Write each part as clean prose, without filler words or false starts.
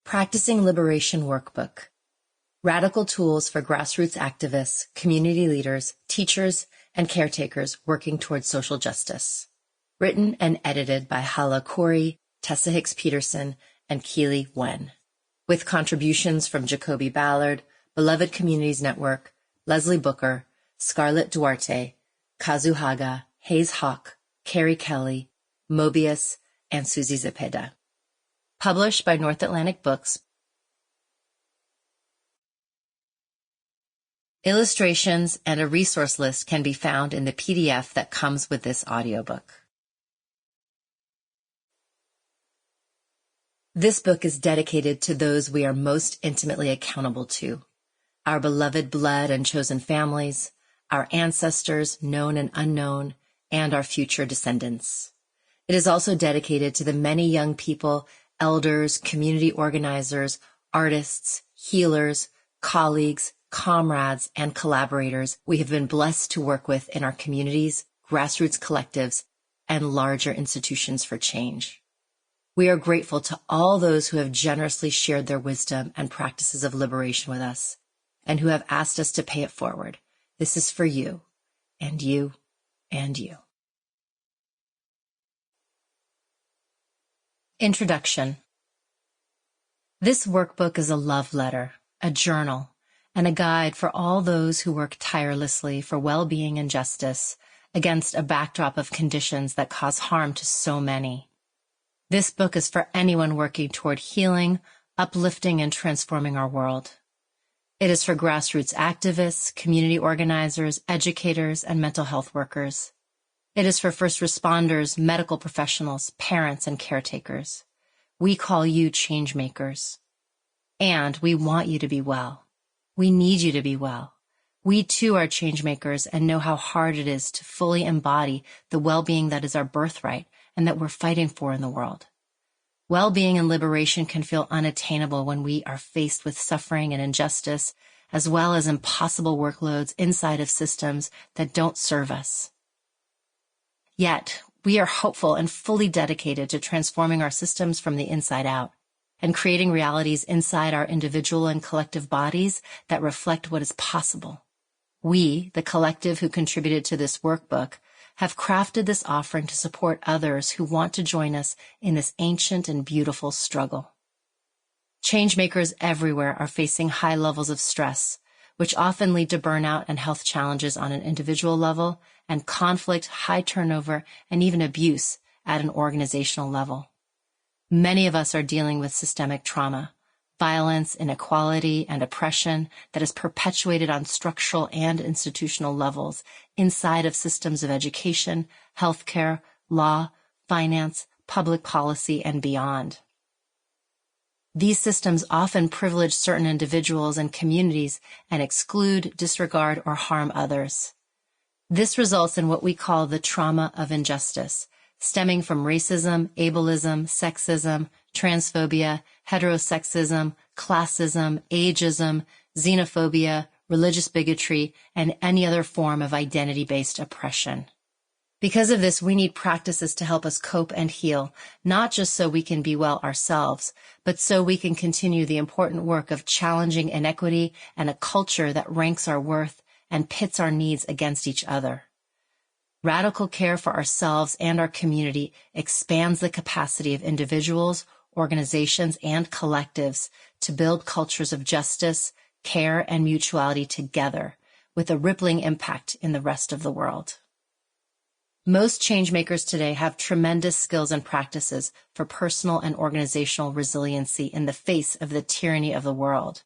Practicing Liberation Workbook. Radical tools for grassroots activists, community leaders, teachers, and caretakers working towards social justice. Written and edited by Hala, Khouri, Tessa, Hicks, Peterson, and Keely Wen. With contributions from Jacoby Ballard, Beloved Communities Network, Leslie Booker, Scarlett Duarte, Kazu Haga, Hayes Hawk, Carrie Kelly, Mobius, and Susie Zepeda. Published by North Atlantic Books. Illustrations and a resource list can be found in the PDF that comes with this audiobook. This book is dedicated to those we are most intimately accountable to, our beloved blood and chosen families, our ancestors, known and unknown, and our future descendants. It is also dedicated to the many young people, elders, community organizers, artists, healers, colleagues, comrades, and collaborators we have been blessed to work with in our communities, grassroots collectives, and larger institutions for change. We are grateful to all those who have generously shared their wisdom and practices of liberation with us, and who have asked us to pay it forward. This is for you, and you, and you. Introduction. This workbook is a love letter, a journal, and a guide for all those who work tirelessly for well-being and justice against a backdrop of conditions that cause harm to so many. This book is for anyone working toward healing, uplifting, and transforming our world. It is for grassroots activists, community organizers, educators, and mental health workers. It is for first responders, medical professionals, parents, and caretakers. We call you changemakers. And we want you to be well. We need you to be well. We too are changemakers and know how hard it is to fully embody the well-being that is our birthright and that we're fighting for in the world. Well-being and liberation can feel unattainable when we are faced with suffering and injustice, as well as impossible workloads inside of systems that don't serve us. Yet, we are hopeful and fully dedicated to transforming our systems from the inside out and creating realities inside our individual and collective bodies that reflect what is possible. We, the collective who contributed to this workbook, have crafted this offering to support others who want to join us in this ancient and beautiful struggle. Changemakers everywhere are facing high levels of stress, which often lead to burnout and health challenges on an individual level, and conflict, high turnover, and even abuse at an organizational level. Many of us are dealing with systemic trauma, violence, inequality, and oppression that is perpetuated on structural and institutional levels inside of systems of education, healthcare, law, finance, public policy, and beyond. These systems often privilege certain individuals and communities and exclude, disregard, or harm others. This results in what we call the trauma of injustice, stemming from racism, ableism, sexism, transphobia, heterosexism, classism, ageism, xenophobia, religious bigotry, and any other form of identity-based oppression. Because of this, we need practices to help us cope and heal, not just so we can be well ourselves, but so we can continue the important work of challenging inequity and a culture that ranks our worth and pits our needs against each other. Radical care for ourselves and our community expands the capacity of individuals, organizations, and collectives to build cultures of justice, care, and mutuality together, with a rippling impact in the rest of the world. Most changemakers today have tremendous skills and practices for personal and organizational resiliency in the face of the tyranny of the world.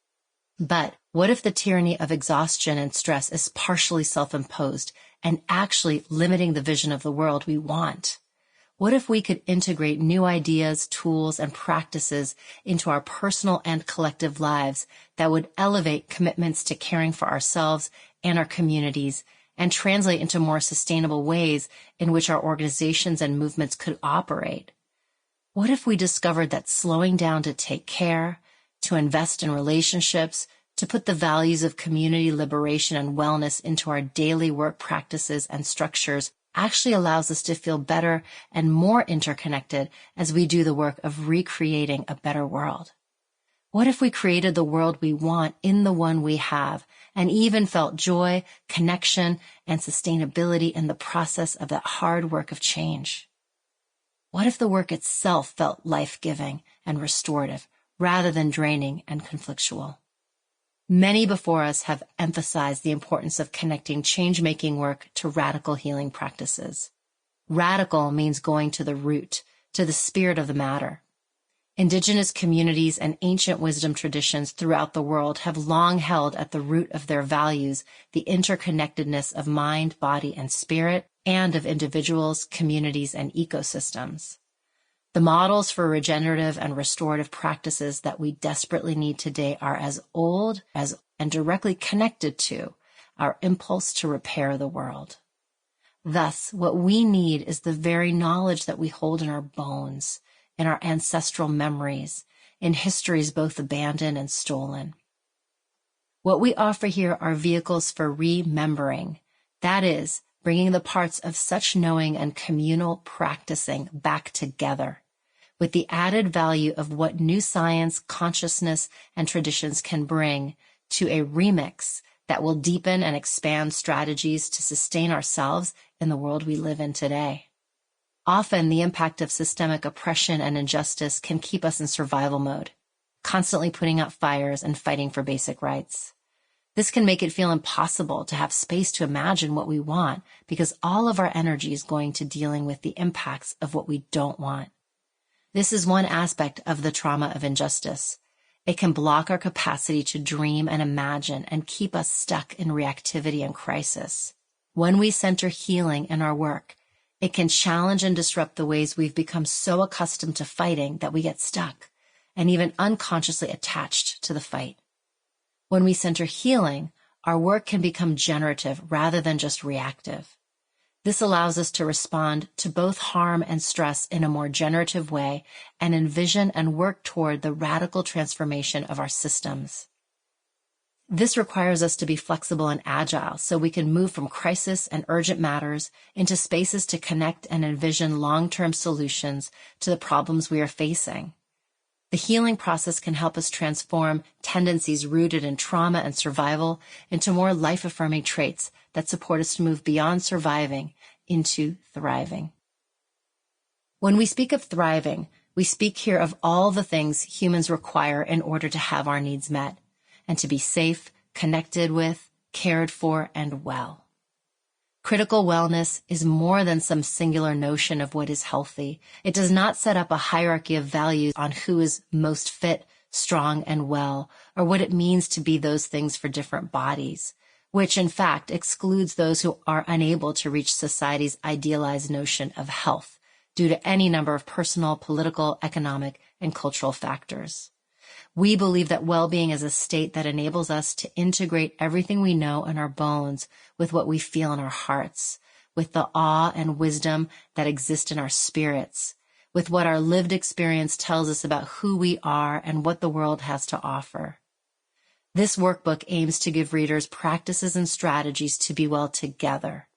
But what if the tyranny of exhaustion and stress is partially self-imposed and actually limiting the vision of the world we want? What if we could integrate new ideas, tools, and practices into our personal and collective lives that would elevate commitments to caring for ourselves and our communities and translate into more sustainable ways in which our organizations and movements could operate? What if we discovered that slowing down to take care, to invest in relationships, to put the values of community liberation and wellness into our daily work practices and structures actually allows us to feel better and more interconnected as we do the work of recreating a better world? What if we created the world we want in the one we have, and even felt joy, connection, and sustainability in the process of that hard work of change? What if the work itself felt life-giving and restorative, rather than draining and conflictual? Many before us have emphasized the importance of connecting change-making work to radical healing practices. Radical means going to the root, to the spirit of the matter. Indigenous communities and ancient wisdom traditions throughout the world have long held at the root of their values the interconnectedness of mind, body, and spirit, and of individuals, communities, and ecosystems. The models for regenerative and restorative practices that we desperately need today are as old as and directly connected to our impulse to repair the world. Thus, what we need is the very knowledge that we hold in our bones, in our ancestral memories, in histories both abandoned and stolen. What we offer here are vehicles for remembering, that is, bringing the parts of such knowing and communal practicing back together, with the added value of what new science, consciousness, and traditions can bring to a remix that will deepen and expand strategies to sustain ourselves in the world we live in today. Often, the impact of systemic oppression and injustice can keep us in survival mode, constantly putting out fires and fighting for basic rights. This can make it feel impossible to have space to imagine what we want because all of our energy is going to dealing with the impacts of what we don't want. This is one aspect of the trauma of injustice. It can block our capacity to dream and imagine and keep us stuck in reactivity and crisis. When we center healing in our work, it can challenge and disrupt the ways we've become so accustomed to fighting that we get stuck and even unconsciously attached to the fight. When we center healing, our work can become generative rather than just reactive. This allows us to respond to both harm and stress in a more generative way and envision and work toward the radical transformation of our systems. This requires us to be flexible and agile so we can move from crisis and urgent matters into spaces to connect and envision long-term solutions to the problems we are facing. The healing process can help us transform tendencies rooted in trauma and survival into more life-affirming traits that support us to move beyond surviving into thriving. When we speak of thriving, we speak here of all the things humans require in order to have our needs met and to be safe, connected with, cared for, and well. Critical wellness is more than some singular notion of what is healthy. It does not set up a hierarchy of values on who is most fit, strong, and well, or what it means to be those things for different bodies, which in fact excludes those who are unable to reach society's idealized notion of health due to any number of personal, political, economic, and cultural factors. We believe that well-being is a state that enables us to integrate everything we know in our bones with what we feel in our hearts, with the awe and wisdom that exist in our spirits, with what our lived experience tells us about who we are and what the world has to offer. This workbook aims to give readers practices and strategies to be well together,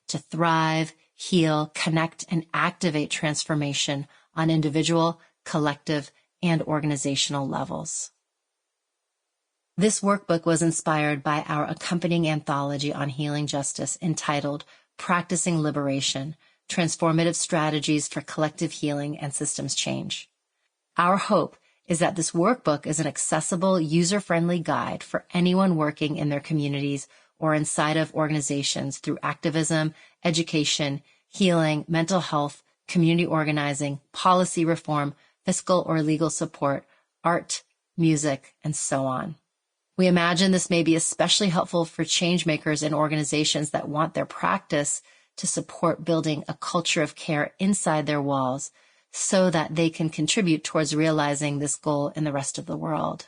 to thrive, heal, connect, and activate transformation on individual, collective, and organizational levels. This workbook was inspired by our accompanying anthology on healing justice entitled Practicing Liberation, Transformative Strategies for Collective Healing and Systems Change. Our hope is that this workbook is an accessible, user-friendly guide for anyone working in their communities or inside of organizations through activism, education, healing, mental health, community organizing, policy reform, fiscal or legal support, art, music, and so on. We imagine this may be especially helpful for changemakers in organizations that want their practice to support building a culture of care inside their walls so that they can contribute towards realizing this goal in the rest of the world.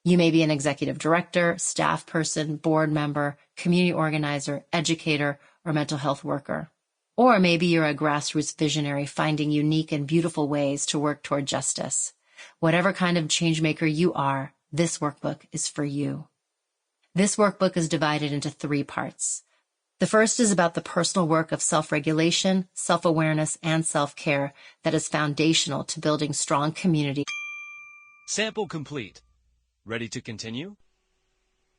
You may be an executive director, staff person, board member, community organizer, educator, or mental health worker. Or maybe you're a grassroots visionary finding unique and beautiful ways to work toward justice. Whatever kind of changemaker you are, this workbook is for you. This workbook is divided into 3 parts. The first is about the personal work of self-regulation, self-awareness, and self-care that is foundational to building strong community. Sample complete. Ready to continue?